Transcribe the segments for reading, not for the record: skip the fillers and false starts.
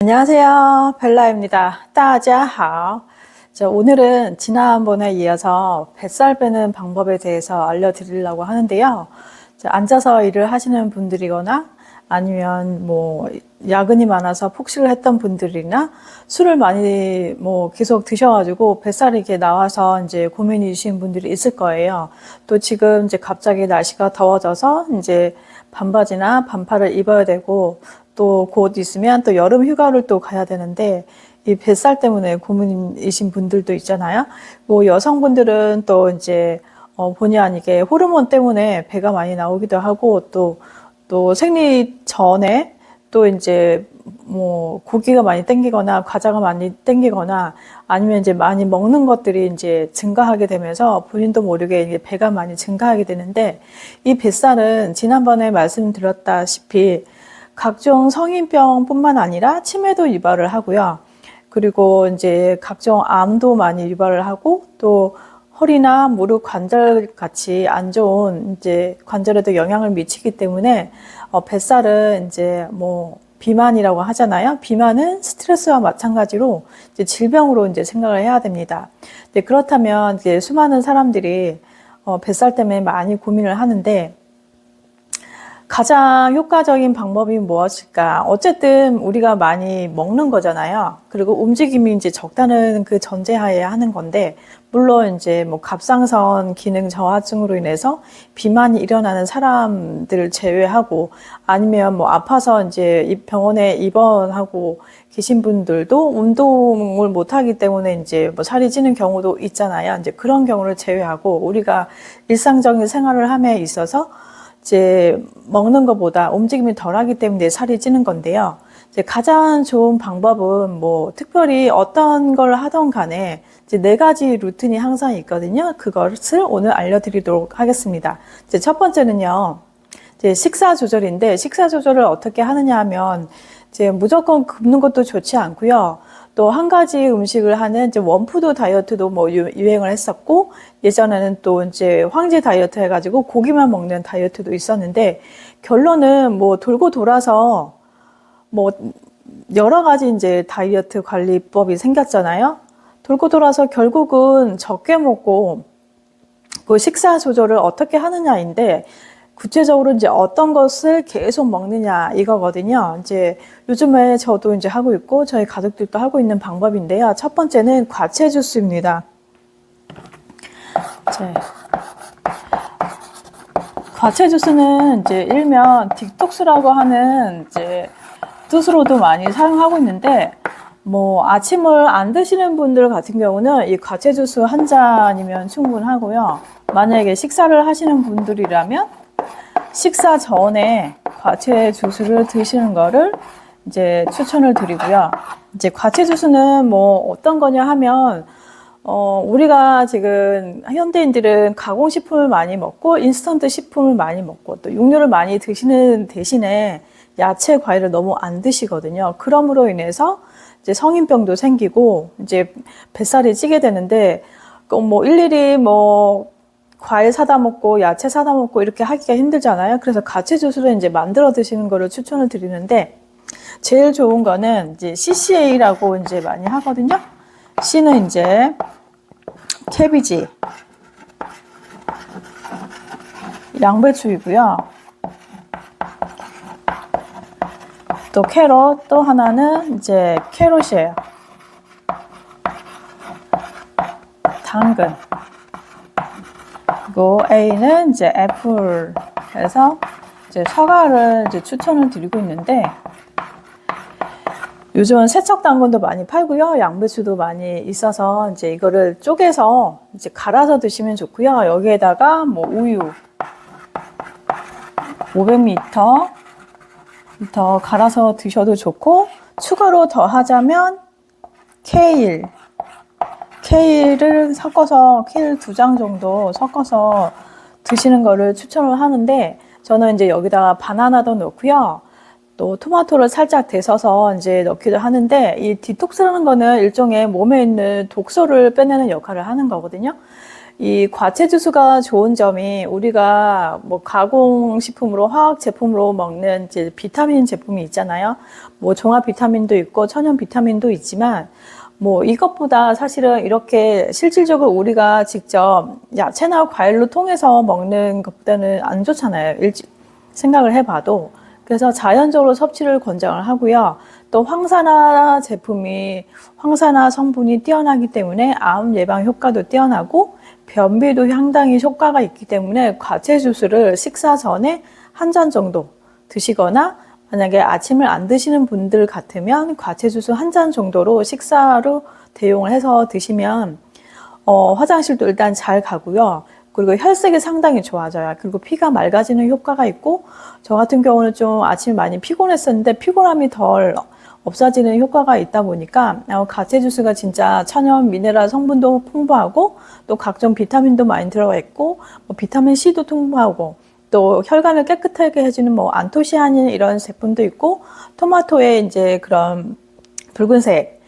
안녕하세요. 벨라입니다. 大家好. 오늘은 지난번에 이어서 뱃살 빼는 방법에 대해서 알려드리려고 하는데요. 앉아서 일을 하시는 분들이거나 아니면 야근이 많아서 폭식을 했던 분들이나 술을 많이 계속 드셔가지고 뱃살이 이렇게 나와서 이제 고민이신 분들이 있을 거예요. 또 지금 이제 갑자기 날씨가 더워져서 이제 반바지나 반팔을 입어야 되고 또 곧 있으면 또 여름 휴가를 또 가야 되는데 이 뱃살 때문에 고민이신 분들도 있잖아요. 여성분들은 또 이제 본의 아니게 호르몬 때문에 배가 많이 나오기도 하고 또 생리 전에 또 이제 고기가 많이 땡기거나 과자가 많이 땡기거나 아니면 이제 많이 먹는 것들이 이제 증가하게 되면서 본인도 모르게 이제 배가 많이 증가하게 되는데 이 뱃살은 지난번에 말씀드렸다시피 각종 성인병뿐만 아니라 치매도 유발을 하고요. 그리고 이제 각종 암도 많이 유발을 하고 또 허리나 무릎 관절 같이 안 좋은 이제 관절에도 영향을 미치기 때문에 뱃살은 이제 비만이라고 하잖아요. 비만은 스트레스와 마찬가지로 이제 질병으로 이제 생각을 해야 됩니다. 그렇다면 이제 수많은 사람들이 뱃살 때문에 많이 고민을 하는데 가장 효과적인 방법이 무엇일까? 어쨌든 우리가 많이 먹는 거잖아요. 그리고 움직임이 이제 적다는 그 전제하에 하는 건데, 물론 이제 갑상선 기능 저하증으로 인해서 비만이 일어나는 사람들을 제외하고, 아니면 아파서 이제 병원에 입원하고 계신 분들도 운동을 못 하기 때문에 이제 살이 찌는 경우도 있잖아요. 이제 그런 경우를 제외하고 우리가 일상적인 생활을 함에 있어서 이제 먹는 것보다 움직임이 덜하기 때문에 살이 찌는 건데요. 이제 가장 좋은 방법은 특별히 어떤 걸 하던 간에 이제 4가지 루틴이 항상 있거든요. 그것을 오늘 알려드리도록 하겠습니다. 이제 첫 번째는요, 이제 식사 조절인데 식사 조절을 어떻게 하느냐 하면 이제 무조건 굶는 것도 좋지 않고요. 또 한 가지 음식을 하는 이제 원푸드 다이어트도 유행을 했었고, 예전에는 또 이제 황제 다이어트 해가지고 고기만 먹는 다이어트도 있었는데, 결론은 돌고 돌아서 여러 가지 이제 다이어트 관리법이 생겼잖아요. 돌고 돌아서 결국은 적게 먹고 그 식사 조절을 어떻게 하느냐인데, 구체적으로 이제 어떤 것을 계속 먹느냐 이거거든요. 이제 요즘에 저도 이제 하고 있고 저희 가족들도 하고 있는 방법인데요. 첫 번째는 과채 주스입니다. 과채 주스는 이제 일명 딕톡스라고 하는 이제 뜻으로도 많이 사용하고 있는데, 아침을 안 드시는 분들 같은 경우는 이 과채 주스 한 잔이면 충분하고요. 만약에 식사를 하시는 분들이라면 식사 전에 과채 주스를 드시는 거를 이제 추천을 드리고요. 이제 과채 주스는 어떤 거냐 하면, 우리가 지금 현대인들은 가공식품을 많이 먹고 인스턴트 식품을 많이 먹고 또 육류를 많이 드시는 대신에 야채, 과일을 너무 안 드시거든요. 그럼으로 인해서 이제 성인병도 생기고 이제 뱃살이 찌게 되는데, 일일이 과일 사다 먹고 야채 사다 먹고 이렇게 하기가 힘들잖아요. 그래서 과채 주스를 이제 만들어 드시는 거를 추천을 드리는데, 제일 좋은 거는 이제 CCA라고 이제 많이 하거든요. C는 이제 캐비지, 양배추이고요. 또 캐럿, 또 하나는 이제 캐롯이에요. 당근. 그리고 A는 이제 애플 해서 이제 사과를 이제 추천을 드리고 있는데, 요즘은 세척 당근도 많이 팔고요. 양배추도 많이 있어서 이제 이거를 쪼개서 이제 갈아서 드시면 좋고요. 여기에다가 우유 500ml 갈아서 드셔도 좋고, 추가로 더 하자면 케일을 섞어서 케일 2장 정도 섞어서 드시는 거를 추천을 하는데, 저는 이제 여기다가 바나나도 넣고요. 또 토마토를 살짝 데쳐서 이제 넣기도 하는데, 이 디톡스라는 거는 일종의 몸에 있는 독소를 빼내는 역할을 하는 거거든요. 이 과채주스가 좋은 점이 우리가 뭐 가공식품으로 화학 제품으로 먹는 이제 비타민 제품이 있잖아요. 뭐 종합 비타민도 있고 천연 비타민도 있지만 뭐 이것보다 사실은 이렇게 실질적으로 우리가 직접 야채나 과일로 통해서 먹는 것보다는 안 좋잖아요. 생각을 해봐도. 그래서 자연적으로 섭취를 권장을 하고요. 또 황산화 성분이 뛰어나기 때문에 암 예방 효과도 뛰어나고 변비도 상당히 효과가 있기 때문에 과채 주스를 식사 전에 한 잔 정도 드시거나 만약에 아침을 안 드시는 분들 같으면 과채 주스 한 잔 정도로 식사로 대용을 해서 드시면 화장실도 일단 잘 가고요. 그리고 혈색이 상당히 좋아져요. 그리고 피가 맑아지는 효과가 있고 저 같은 경우는 좀 아침에 많이 피곤했었는데 피곤함이 덜 없어지는 효과가 있다 보니까 과채 주스가 진짜 천연 미네랄 성분도 풍부하고 또 각종 비타민도 많이 들어가 있고 뭐 비타민 C도 풍부하고 또 혈관을 깨끗하게 해주는 뭐 안토시아닌 이런 제품도 있고 토마토에 이제 그런 붉은색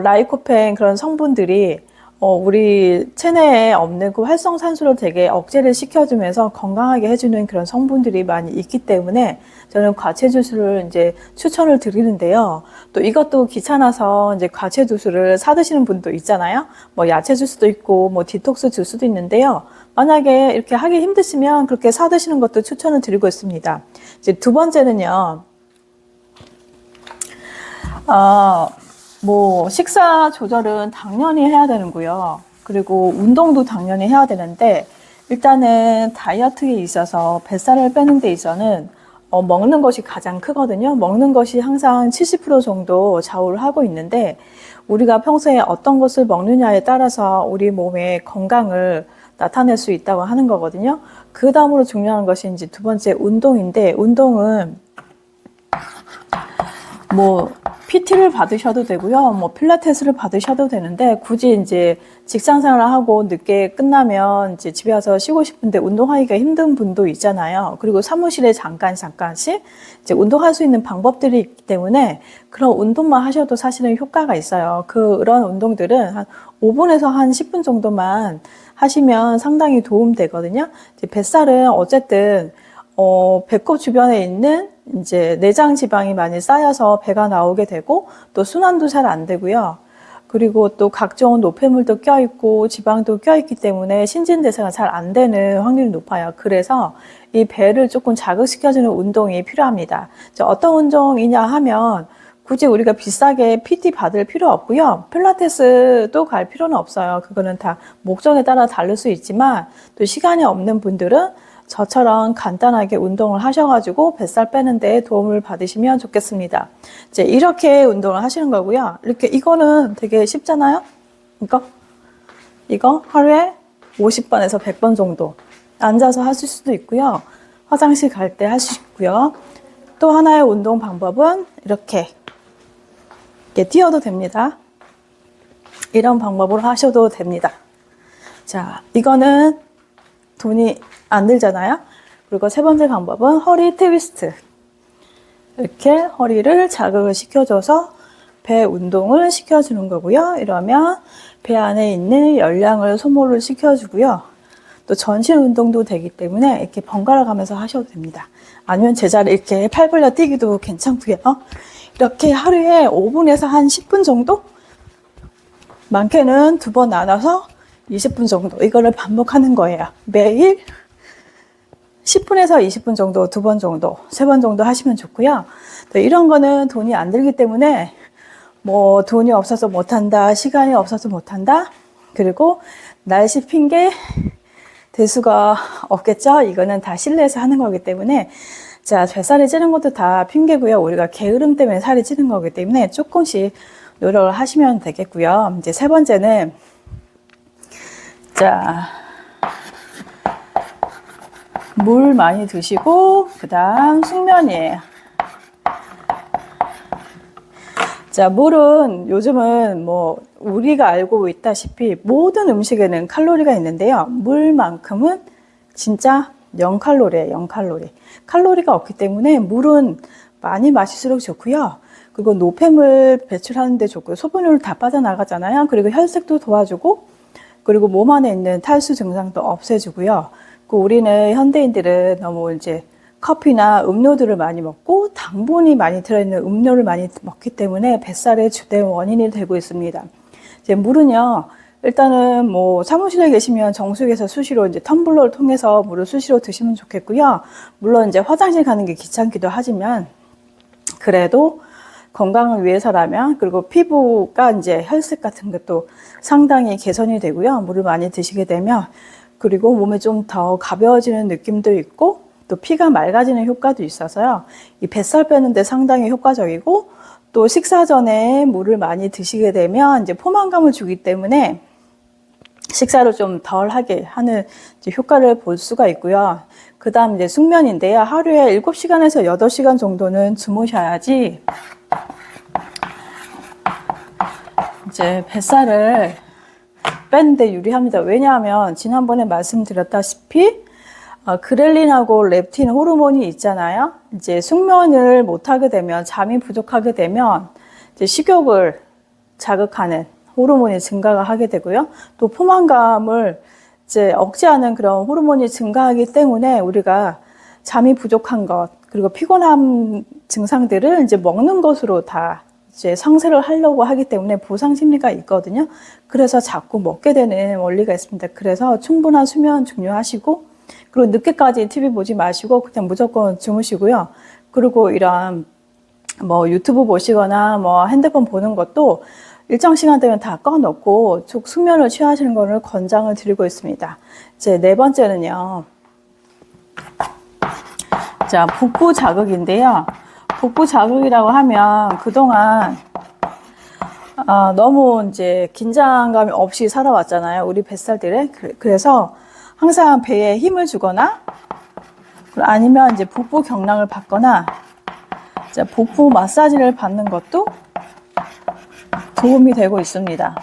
라이코펜 그런 성분들이 우리 체내에 없는 그 활성산소를 되게 억제를 시켜주면서 건강하게 해주는 그런 성분들이 많이 있기 때문에 저는 과채 주스를 이제 추천을 드리는데요. 또 이것도 귀찮아서 이제 과채 주스를 사 드시는 분도 있잖아요. 뭐 야채 주스도 있고 뭐 디톡스 주스도 있는데요. 만약에 이렇게 하기 힘드시면 그렇게 사 드시는 것도 추천을 드리고 있습니다. 이제 두 번째는요. 뭐 식사 조절은 당연히 해야 되는고요. 그리고 운동도 당연히 해야 되는데 일단은 다이어트에 있어서 뱃살을 빼는 데 있어서는 먹는 것이 가장 크거든요. 먹는 것이 항상 70% 정도 좌우를 하고 있는데 우리가 평소에 어떤 것을 먹느냐에 따라서 우리 몸의 건강을 나타낼 수 있다고 하는 거거든요. 그 다음으로 중요한 것이 이제 두 번째 운동인데 운동은 뭐 PT를 받으셔도 되고요. 뭐 필라테스를 받으셔도 되는데 굳이 이제 직장 생활을 하고 늦게 끝나면 이제 집에 와서 쉬고 싶은데 운동하기가 힘든 분도 있잖아요. 그리고 사무실에 잠깐씩 이제 운동할 수 있는 방법들이 있기 때문에 그런 운동만 하셔도 사실은 효과가 있어요. 그런 운동들은 한 5분에서 한 10분 정도만 하시면 상당히 도움되거든요. 이제 뱃살은 어쨌든 배꼽 주변에 있는 이제 내장 지방이 많이 쌓여서 배가 나오게 되고 또 순환도 잘 안 되고요. 그리고 또 각종 노폐물도 껴있고 지방도 껴있기 때문에 신진대사가 잘 안 되는 확률이 높아요. 그래서 이 배를 조금 자극시켜주는 운동이 필요합니다. 어떤 운동이냐 하면 굳이 우리가 비싸게 PT 받을 필요 없고요. 필라테스도 갈 필요는 없어요. 그거는 다 목적에 따라 다를 수 있지만 또 시간이 없는 분들은 저처럼 간단하게 운동을 하셔가지고 뱃살 빼는 데 도움을 받으시면 좋겠습니다. 이제 이렇게 운동을 하시는 거고요. 이렇게 이거는 되게 쉽잖아요. 이거 하루에 50번에서 100번 정도 앉아서 하실 수도 있고요. 화장실 갈 때 하실 수 있고요. 또 하나의 운동 방법은 이렇게 뛰어도 됩니다. 이런 방법으로 하셔도 됩니다. 자, 이거는 돈이 안 들잖아요. 그리고 세 번째 방법은 허리 트위스트. 이렇게 허리를 자극을 시켜줘서 배 운동을 시켜주는 거고요. 이러면 배 안에 있는 열량을 소모를 시켜주고요. 또 전신 운동도 되기 때문에 이렇게 번갈아 가면서 하셔도 됩니다. 아니면 제자리 이렇게 팔 벌려 뛰기도 괜찮고요. 이렇게 하루에 5분에서 한 10분 정도? 많게는 2번 나눠서 20분 정도 이거를 반복하는 거예요. 매일 10분에서 20분 정도, 2번 정도, 3번 정도 하시면 좋고요. 또 이런 거는 돈이 안 들기 때문에 뭐 돈이 없어서 못한다, 시간이 없어서 못한다, 그리고 날씨 핑계 될 수가 없겠죠. 이거는 다 실내에서 하는 거기 때문에 자, 뱃살이 찌는 것도 다 핑계고요. 우리가 게으름 때문에 살이 찌는 거기 때문에 조금씩 노력을 하시면 되겠고요. 이제 세 번째는 자, 물 많이 드시고 그 다음 숙면이에요. 자, 물은 요즘은 뭐 우리가 알고 있다시피 모든 음식에는 칼로리가 있는데요. 물만큼은 진짜 0칼로리예요. 0칼로리. 칼로리가 없기 때문에 물은 많이 마실수록 좋고요. 그리고 노폐물 배출하는 데 좋고요. 소변으로 다 빠져나가잖아요. 그리고 혈색도 도와주고 그리고 몸 안에 있는 탈수 증상도 없애주고요. 그 우리는 현대인들은 너무 이제 커피나 음료들을 많이 먹고 당분이 많이 들어있는 음료를 많이 먹기 때문에 뱃살의 주된 원인이 되고 있습니다. 이제 물은요, 일단은 뭐 사무실에 계시면 정수기에서 수시로 이제 텀블러를 통해서 물을 수시로 드시면 좋겠고요. 물론 이제 화장실 가는 게 귀찮기도 하지만 그래도 건강을 위해서라면, 그리고 피부가 이제 혈색 같은 것도 상당히 개선이 되고요. 물을 많이 드시게 되면, 그리고 몸이 좀 더 가벼워지는 느낌도 있고 또 피가 맑아지는 효과도 있어서요. 이 뱃살 빼는데 상당히 효과적이고, 또 식사 전에 물을 많이 드시게 되면 이제 포만감을 주기 때문에 식사를 좀 덜하게 하는 이제 효과를 볼 수가 있고요. 그 다음 이제 숙면인데요. 하루에 7시간에서 8시간 정도는 주무셔야지 이제 뱃살을 빼는데 유리합니다. 왜냐하면 지난번에 말씀드렸다시피 그렐린하고 렙틴 호르몬이 있잖아요. 이제 숙면을 못하게 되면, 잠이 부족하게 되면 이제 식욕을 자극하는 호르몬이 증가가 하게 되고요. 또 포만감을 이제 억제하는 그런 호르몬이 증가하기 때문에 우리가 잠이 부족한 것, 그리고 피곤함 증상들을 이제 먹는 것으로 다 이제 상쇄를 하려고 하기 때문에 보상 심리가 있거든요. 그래서 자꾸 먹게 되는 원리가 있습니다. 그래서 충분한 수면 중요하시고, 그리고 늦게까지 TV 보지 마시고 그냥 무조건 주무시고요. 그리고 이런 뭐 유튜브 보시거나 뭐 핸드폰 보는 것도 일정 시간 되면 다 꺼놓고 쭉 숙면을 취하시는 것을 권장을 드리고 있습니다. 이제 네 번째는요. 자, 복부 자극인데요. 복부 자극이라고 하면 그동안 너무 이제 긴장감이 없이 살아왔잖아요. 우리 뱃살들에. 그래서 항상 배에 힘을 주거나 아니면 이제 복부 경락을 받거나 복부 마사지를 받는 것도 도움이 되고 있습니다.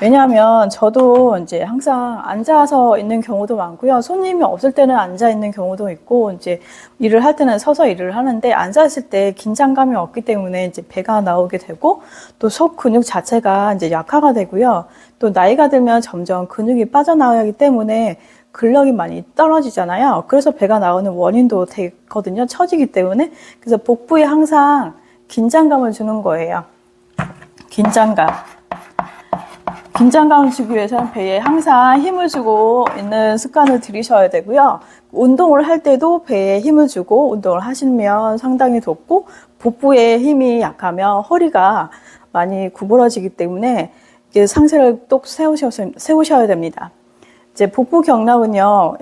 왜냐하면 저도 이제 항상 앉아서 있는 경우도 많고요. 손님이 없을 때는 앉아 있는 경우도 있고, 이제 일을 할 때는 서서 일을 하는데, 앉아 있을 때 긴장감이 없기 때문에 이제 배가 나오게 되고, 또 속 근육 자체가 이제 약화가 되고요. 또 나이가 들면 점점 근육이 빠져나가기 때문에 근력이 많이 떨어지잖아요. 그래서 배가 나오는 원인도 되거든요. 처지기 때문에. 그래서 복부에 항상 긴장감을 주는 거예요. 긴장감을 주기 위해서는 배에 항상 힘을 주고 있는 습관을 들이셔야 되고요. 운동을 할 때도 배에 힘을 주고 운동을 하시면 상당히 좋고, 복부에 힘이 약하면 허리가 많이 구부러지기 때문에 상체를 똑 세우셔야 됩니다. 이제 복부 경락은요,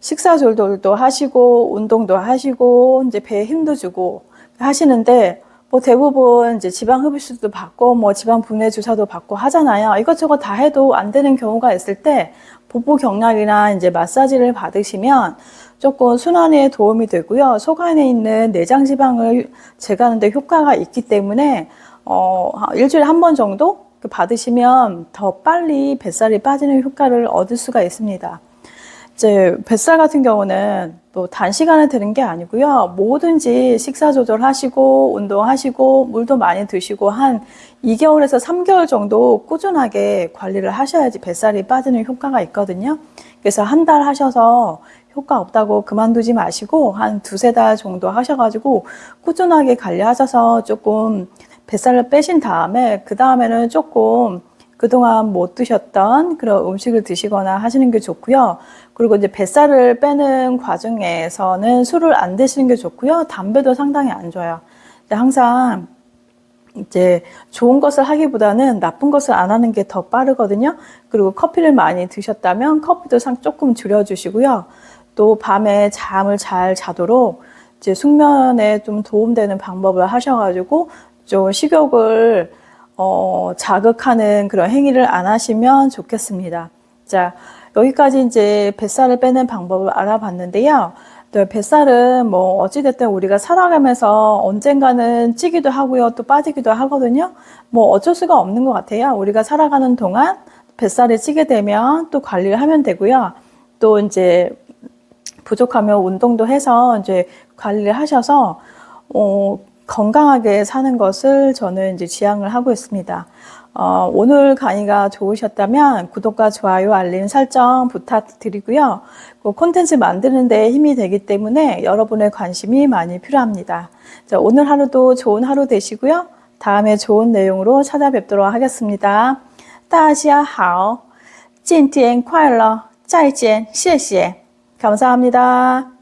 식사 조절도 하시고 운동도 하시고 이제 배에 힘도 주고 하시는데, 뭐 대부분 이제 지방 흡입수도 받고 뭐 지방 분해 주사도 받고 하잖아요. 이것저것 다 해도 안 되는 경우가 있을 때 복부 경락이나 이제 마사지를 받으시면 조금 순환에 도움이 되고요. 속 안에 있는 내장 지방을 제거하는 데 효과가 있기 때문에 일주일에 한 번 정도 받으시면 더 빨리 뱃살이 빠지는 효과를 얻을 수가 있습니다. 이제 뱃살 같은 경우는 또 단시간에 되는 게 아니고요. 뭐든지 식사 조절하시고 운동하시고 물도 많이 드시고 한 2개월에서 3개월 정도 꾸준하게 관리를 하셔야지 뱃살이 빠지는 효과가 있거든요. 그래서 한 달 하셔서 효과 없다고 그만두지 마시고 한 2-3달 정도 하셔가지고 꾸준하게 관리하셔서 조금 뱃살을 빼신 다음에 그 다음에는 조금 그동안 못 드셨던 그런 음식을 드시거나 하시는 게 좋고요. 그리고 이제 뱃살을 빼는 과정에서는 술을 안 드시는 게 좋고요. 담배도 상당히 안 좋아요. 항상 이제 좋은 것을 하기보다는 나쁜 것을 안 하는 게 더 빠르거든요. 그리고 커피를 많이 드셨다면 커피도 조금 줄여주시고요. 또 밤에 잠을 잘 자도록 이제 숙면에 좀 도움되는 방법을 하셔가지고 좀 식욕을 자극하는 그런 행위를 안 하시면 좋겠습니다. 자, 여기까지 이제 뱃살을 빼는 방법을 알아봤는데요. 또 뱃살은 뭐 어찌됐든 우리가 살아가면서 언젠가는 찌기도 하고요. 또 빠지기도 하거든요. 뭐 어쩔 수가 없는 것 같아요. 우리가 살아가는 동안 뱃살이 찌게 되면 또 관리를 하면 되고요. 또 이제 부족하면 운동도 해서 이제 관리를 하셔서, 건강하게 사는 것을 저는 이제 지향을 하고 있습니다. 오늘 강의가 좋으셨다면 구독과 좋아요, 알림 설정 부탁드리고요. 콘텐츠 만드는 데 힘이 되기 때문에 여러분의 관심이 많이 필요합니다. 자, 오늘 하루도 좋은 하루 되시고요. 다음에 좋은 내용으로 찾아뵙도록 하겠습니다. 大家好，今天快乐，再见，谢谢，감사합니다.